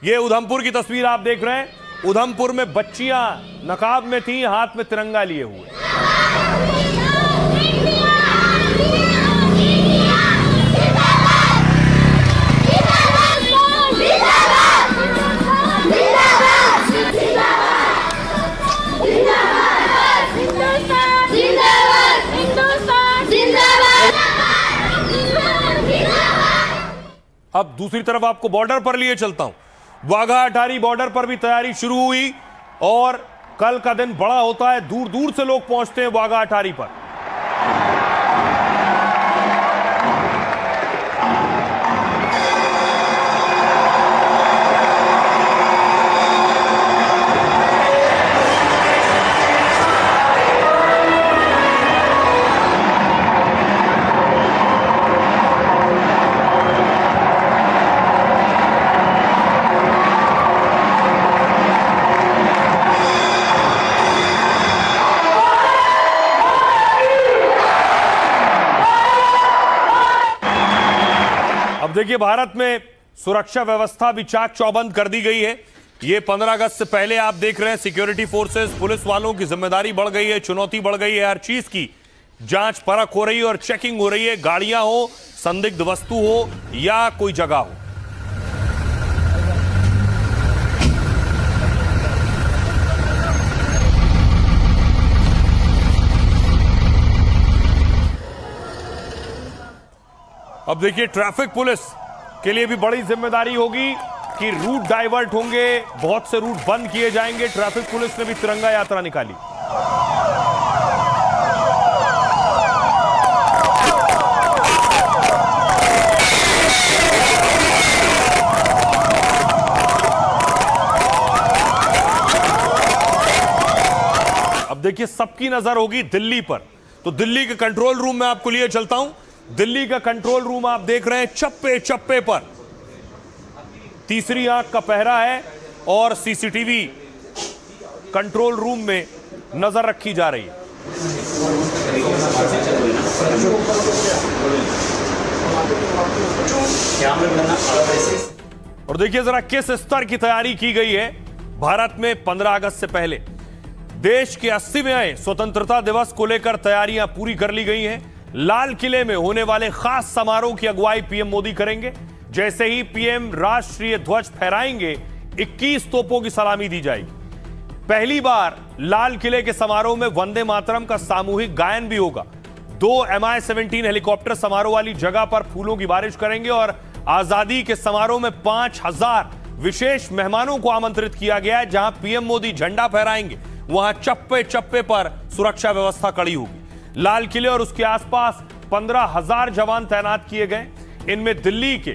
ये उधमपुर की तस्वीर आप देख रहे हैं। उधमपुर में बच्चियां नकाब में थी, हाथ में तिरंगा लिए हुए। अब दूसरी तरफ आपको बॉर्डर पर लिए चलता हूं। वाघा अटारी बॉर्डर पर भी तैयारी शुरू हुई और कल का दिन बड़ा होता है। दूर दूर से लोग पहुंचते हैं वाघा अटारी पर। अब देखिए, भारत में सुरक्षा व्यवस्था भी चाक चौबंद कर दी गई है। ये 15 अगस्त से पहले आप देख रहे हैं सिक्योरिटी फोर्सेस, पुलिस वालों की जिम्मेदारी बढ़ गई है, चुनौती बढ़ गई है। हर चीज की जांच परख हो रही है और चेकिंग हो रही है, गाड़ियां हो, संदिग्ध वस्तु हो या कोई जगह हो। अब देखिए, ट्रैफिक पुलिस के लिए भी बड़ी जिम्मेदारी होगी कि रूट डाइवर्ट होंगे, बहुत से रूट बंद किए जाएंगे। ट्रैफिक पुलिस ने भी तिरंगा यात्रा निकाली। अब देखिए, सबकी नजर होगी दिल्ली पर। तो दिल्ली के कंट्रोल रूम में आपको लिए चलता हूं। दिल्ली का कंट्रोल रूम आप देख रहे हैं, चप्पे चप्पे पर तीसरी आंख का पहरा है और सीसीटीवी कंट्रोल रूम में नजर रखी जा रही है। और देखिए जरा किस स्तर की तैयारी की गई है। भारत में 15 अगस्त से पहले देश के 80वें स्वतंत्रता दिवस को लेकर तैयारियां पूरी कर ली गई हैं। लाल किले में होने वाले खास समारोह की अगुवाई पीएम मोदी करेंगे। जैसे ही पीएम राष्ट्रीय ध्वज फहराएंगे, 21 तोपों की सलामी दी जाएगी। पहली बार लाल किले के समारोह में वंदे मातरम का सामूहिक गायन भी होगा। 2 MI-17 हेलीकॉप्टर समारोह वाली जगह पर फूलों की बारिश करेंगे और आजादी के समारोह में 5000 विशेष मेहमानों को आमंत्रित किया गया है। जहां पीएम मोदी झंडा फहराएंगे, वहां चप्पे चप्पे पर सुरक्षा व्यवस्था कड़ी होगी। लाल किले और उसके आसपास 15,000 जवान तैनात किए गए। इनमें दिल्ली के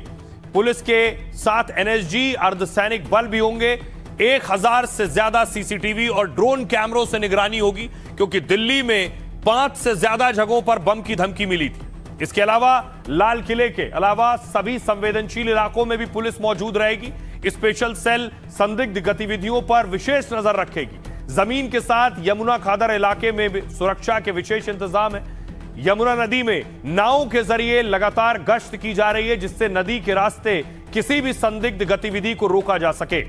पुलिस के साथ NSG अर्धसैनिक बल भी होंगे। 1000 से ज्यादा सीसीटीवी और ड्रोन कैमरों से निगरानी होगी, क्योंकि दिल्ली में 5 से ज्यादा जगहों पर बम की धमकी मिली थी। इसके अलावा लाल किले के अलावा सभी संवेदनशील इलाकों में भी पुलिस मौजूद रहेगी। स्पेशल सेल संदिग्ध गतिविधियों पर विशेष नजर रखेगी। जमीन के साथ यमुना खादर इलाके में भी सुरक्षा के विशेष इंतजाम है। यमुना नदी में नावों के जरिए लगातार गश्त की जा रही है, जिससे नदी के रास्ते किसी भी संदिग्ध गतिविधि को रोका जा सके।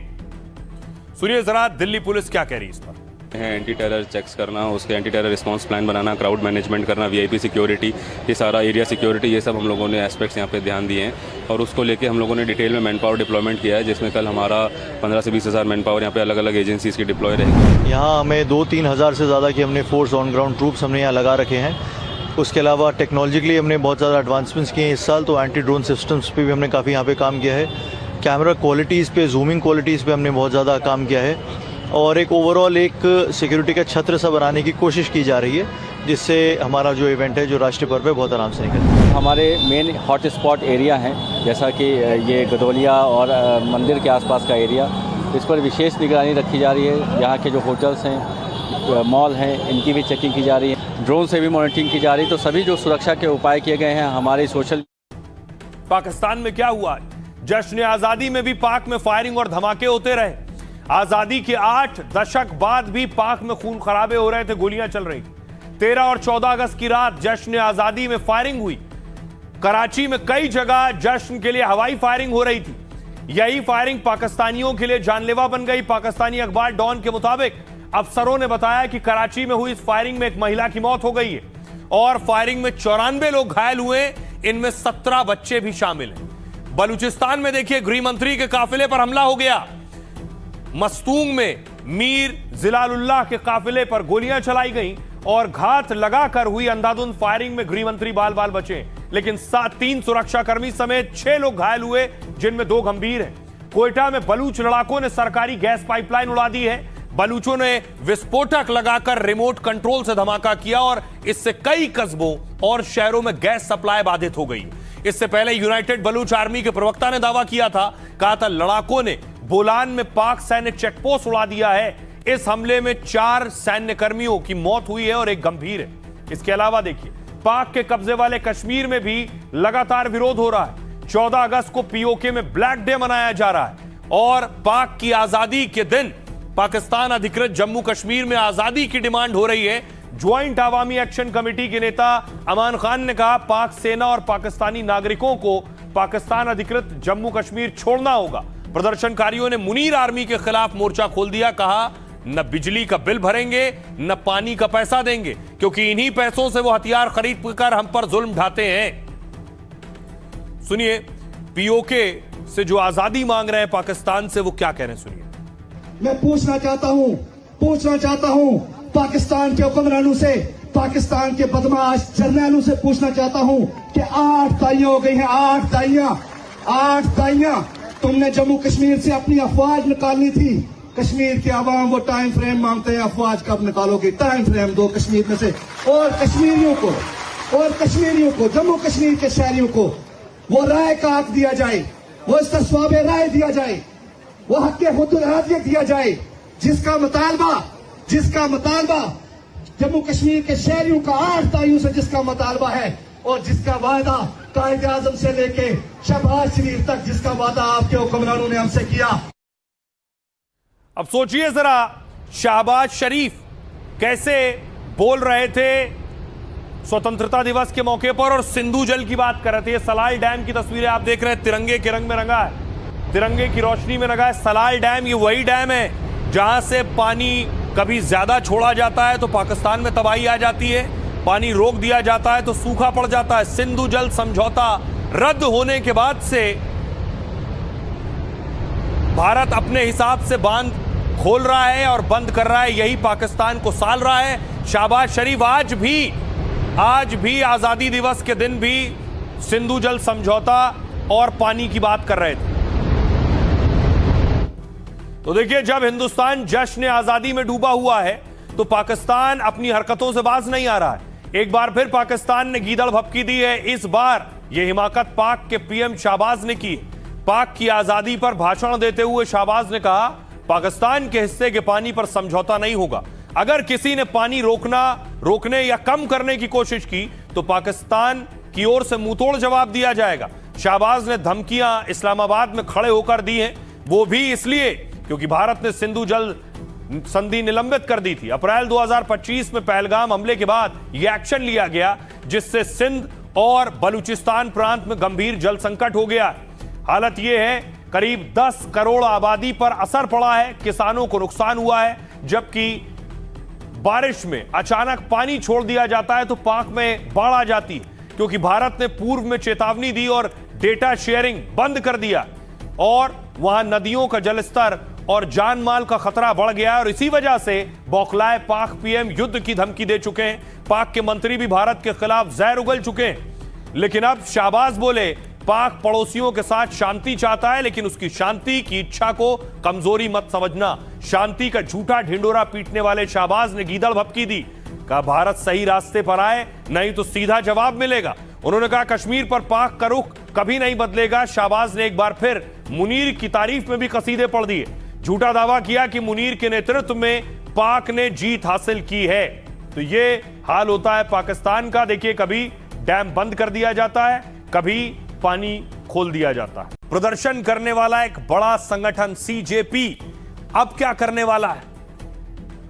सुनिए जरा दिल्ली पुलिस क्या कह रही है इस पर। एंटी टेरर चेक्स करना, उसके एंटी टेरर रिस्पांस प्लान बनाना, क्राउड मैनेजमेंट करना, वीआईपी सिक्योरिटी, ये सारा एरिया सिक्योरिटी, ये सब हम लोगों ने एस्पेक्ट्स यहाँ पे ध्यान दिए हैं। और उसको लेके हम लोगों ने डिटेल में मैन पावर डिप्लॉयमेंट किया है, जिसमें कल हमारा 15 से 20 हज़ार मैन पावर यहाँ पे अलग अलग एजेंसीज की डिप्लॉय रहेगी। यहाँ हमें 2-3 हज़ार से ज़्यादा की हमने फोर्स ऑन ग्राउंड ट्रूप्स हमने यहाँ लगा रखे हैं। उसके अलावा टेक्नोलॉजिकली हमने बहुत ज़्यादा एडवांसमेंट्स किए हैं इस साल। तो एंटी ड्रोन सिस्टम्स पे भी हमने काफ़ी यहाँ पे काम किया है। कैमरा क्वालिटीज़ पे, जूमिंग क्वालिटीज़ पे हमने बहुत ज़्यादा काम किया है। और एक ओवरऑल एक सिक्योरिटी का छत्र सा बनाने की कोशिश की जा रही है, जिससे हमारा जो इवेंट है, जो राष्ट्रीय पर्व है, बहुत आराम से निकले। हमारे मेन हॉट स्पॉट एरिया हैं, जैसा कि ये गदौलिया और मंदिर के आसपास का एरिया, इस पर विशेष निगरानी रखी जा रही है। यहाँ के जो होटल्स हैं, मॉल हैं, इनकी भी चेकिंग की जा रही है। ड्रोन से भी मॉनिटरिंग की जा रही है। तो सभी जो सुरक्षा के उपाय किए गए हैं हमारे सोशल। पाकिस्तान में क्या हुआ? जश्न आजादी में भी पाक में फायरिंग और धमाके होते रहे। आजादी के 8 दशक बाद भी पाक में खून खराबे हो रहे थे, गोलियां चल रही थी। 13 और 14 अगस्त की रात जश्न आजादी में फायरिंग हुई। कराची में कई जगह जश्न के लिए हवाई फायरिंग हो रही थी। यही फायरिंग पाकिस्तानियों के लिए जानलेवा बन गई। पाकिस्तानी अखबार डॉन के मुताबिक अफसरों ने बताया कि कराची में हुई इस फायरिंग में एक महिला की मौत हो गई है और फायरिंग में 94 लोग घायल हुए, इनमें 17 बच्चे भी शामिल हैं। बलूचिस्तान में देखिए गृह मंत्री के काफिले पर हमला हो गया। मस्तूंग में मीर जिलालुल्लाह के काफिले पर गोलियां चलाई गईं और घात लगाकर हुई अंधाधुंध फायरिंग में गृह मंत्री बाल बाल बचे, लेकिन 3 सुरक्षाकर्मी समेत 6 लोग घायल हुए, जिनमें 2 गंभीर हैं। कोयटा में बलूच लड़ाकों ने सरकारी गैस पाइपलाइन उड़ा दी है। बलूचों ने विस्फोटक लगाकर रिमोट कंट्रोल से धमाका किया और इससे कई कस्बों और शहरों में गैस सप्लाई बाधित हो गई। इससे पहले यूनाइटेड बलूच आर्मी के प्रवक्ता ने दावा किया था, कहा था लड़ाकों ने बोलान में पाक सैन्य चेकपोस्ट उड़ा दिया है। इस हमले में 4 सैन्य कर्मियों की मौत हुई है और एक गंभीर है। इसके अलावा देखिए पाक के कब्जे वाले कश्मीर में भी लगातार विरोध हो रहा है। 14 अगस्त को पीओके में ब्लैक डे मनाया जा रहा है और पाक की आजादी के दिन पाकिस्तान अधिकृत जम्मू कश्मीर में आजादी की डिमांड हो रही है। ज्वाइंट अवामी एक्शन कमेटी के नेता अमान खान ने कहा, पाक सेना और पाकिस्तानी नागरिकों को पाकिस्तान अधिकृत जम्मू कश्मीर छोड़ना होगा। प्रदर्शनकारियों ने मुनीर आर्मी के खिलाफ मोर्चा खोल दिया, कहा न बिजली का बिल भरेंगे न पानी का पैसा देंगे, क्योंकि इन्हीं पैसों से वो हथियार खरीद कर हम पर जुल्म ढाते हैं। सुनिए पीओके से जो आजादी मांग रहे हैं पाकिस्तान से, वो क्या कह रहे हैं, सुनिए। मैं पूछना चाहता हूं पाकिस्तान के हुक्मरानों से, पाकिस्तान के बदमाश जर्नैलों से पूछना चाहता हूं कि 8 दाइयां हो गई हैं, 8 दाइयां। तुमने जम्मू कश्मीर से अपनी अफवाज निकालनी थी। कश्मीर के आवाम वो टाइम फ्रेम मांगते हैं, अफवाज कब निकालोगे? टाइम फ्रेम दो कश्मीर में से। और कश्मीरियों को जम्मू कश्मीर के शहरियों को वो राय का हक दिया जाए, वो इस्तिस्वाब राय दिया जाए, वो हक के हुदूद दिया जाए, जिसका मुतालबा जम्मू कश्मीर के शहरियों का 8 तारीख से जिसका मुतालबा है और जिसका वादा कायदे आजम से लेके शहबाज शरीफ तक जिसका वादा आपके हुक्मरानों ने हमसे किया। अब सोचिए जरा शहबाज शरीफ कैसे बोल रहे थे स्वतंत्रता दिवस के मौके पर और सिंधु जल की बात कर रहे थे। ये सलाल डैम की तस्वीरें आप देख रहे हैं, तिरंगे के रंग में रंगा है, तिरंगे की रोशनी में रंगा है। सलाल डैम ये वही डैम है जहां से पानी कभी ज्यादा छोड़ा जाता है तो पाकिस्तान में तबाही आ जाती है, पानी रोक दिया जाता है तो सूखा पड़ जाता है। सिंधु जल समझौता रद्द होने के बाद से भारत अपने हिसाब से बांध खोल रहा है और बंद कर रहा है, यही पाकिस्तान को साल रहा है। शहबाज शरीफ आज भी आजादी दिवस के दिन भी सिंधु जल समझौता और पानी की बात कर रहे थे। तो देखिए जब हिंदुस्तान जश्न आजादी में डूबा हुआ है तो पाकिस्तान अपनी हरकतों से बाज नहीं आ रहा है। एक बार फिर पाकिस्तान ने गीदड़ भभकी दी है। इस बार यह हिमाकत पाक के पीएम शहबाज ने की। पाक की आजादी पर भाषण देते हुए शहबाज ने कहा, पाकिस्तान के हिस्से के पानी पर समझौता नहीं होगा। अगर किसी ने पानी रोकने या कम करने की कोशिश की तो पाकिस्तान की ओर से मुंहतोड़ जवाब दिया जाएगा। शहबाज ने धमकियां इस्लामाबाद में खड़े होकर दी हैं, वो भी इसलिए क्योंकि भारत ने सिंधु जल संधि निलंबित कर दी थी। अप्रैल 2025 में पहलगाम हमले के बाद यह एक्शन लिया गया, जिससे सिंध और बलूचिस्तान प्रांत में गंभीर जल संकट हो गया। हालत यह है, करीब 10 करोड़ आबादी पर असर पड़ा है, किसानों को नुकसान हुआ है। जबकि बारिश में अचानक पानी छोड़ दिया जाता है तो पाक में बाढ़ आ जाती है, क्योंकि भारत ने पूर्व में चेतावनी दी और डेटा शेयरिंग बंद कर दिया और वहां नदियों का जलस्तर और जान माल का खतरा बढ़ गया और इसी वजह से बौखलाए पाक पीएम युद्ध की धमकी दे चुके हैं। पाक के मंत्री भी भारत के खिलाफ जहर उगल चुके हैं। लेकिन अब शहबाज बोले, पाक पड़ोसियों के साथ शांति चाहता है, लेकिन उसकी शांति की इच्छा को कमजोरी मत समझना। शांति का झूठा ढिंडोरा पीटने वाले शहबाज ने गीदड़ भभकी दी, कहा भारत सही रास्ते पर आए, नहीं तो सीधा जवाब मिलेगा। उन्होंने कहा कश्मीर पर पाक का रुख कभी नहीं बदलेगा। शहबाज ने एक बार फिर मुनीर की तारीफ में भी कसीदे पढ़ दिए। झूठा दावा किया कि मुनीर के नेतृत्व में पाक ने जीत हासिल की है। तो ये हाल होता है पाकिस्तान का। देखिए कभी डैम बंद कर दिया जाता है, कभी पानी खोल दिया जाता है। प्रदर्शन करने वाला एक बड़ा संगठन सीजेपी अब क्या करने वाला है?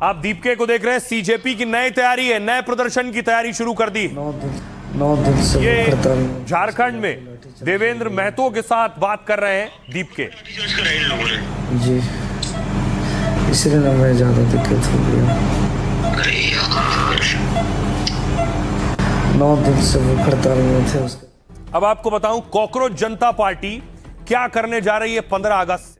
आप दीपके को देख रहे हैं, सीजेपी की नई तैयारी है, नए प्रदर्शन की तैयारी शुरू कर दी। 9 दिन से ये झारखंड में देवेंद्र महतो के साथ बात कर रहे हैं दीप के। जी, इसलिए ना मैं ज़्यादा दिक्कत हो गया। 9 दिन से वो हड़ताल में थे। अब आपको बताऊं कॉकरोच जनता पार्टी क्या करने जा रही है 15 अगस्त से।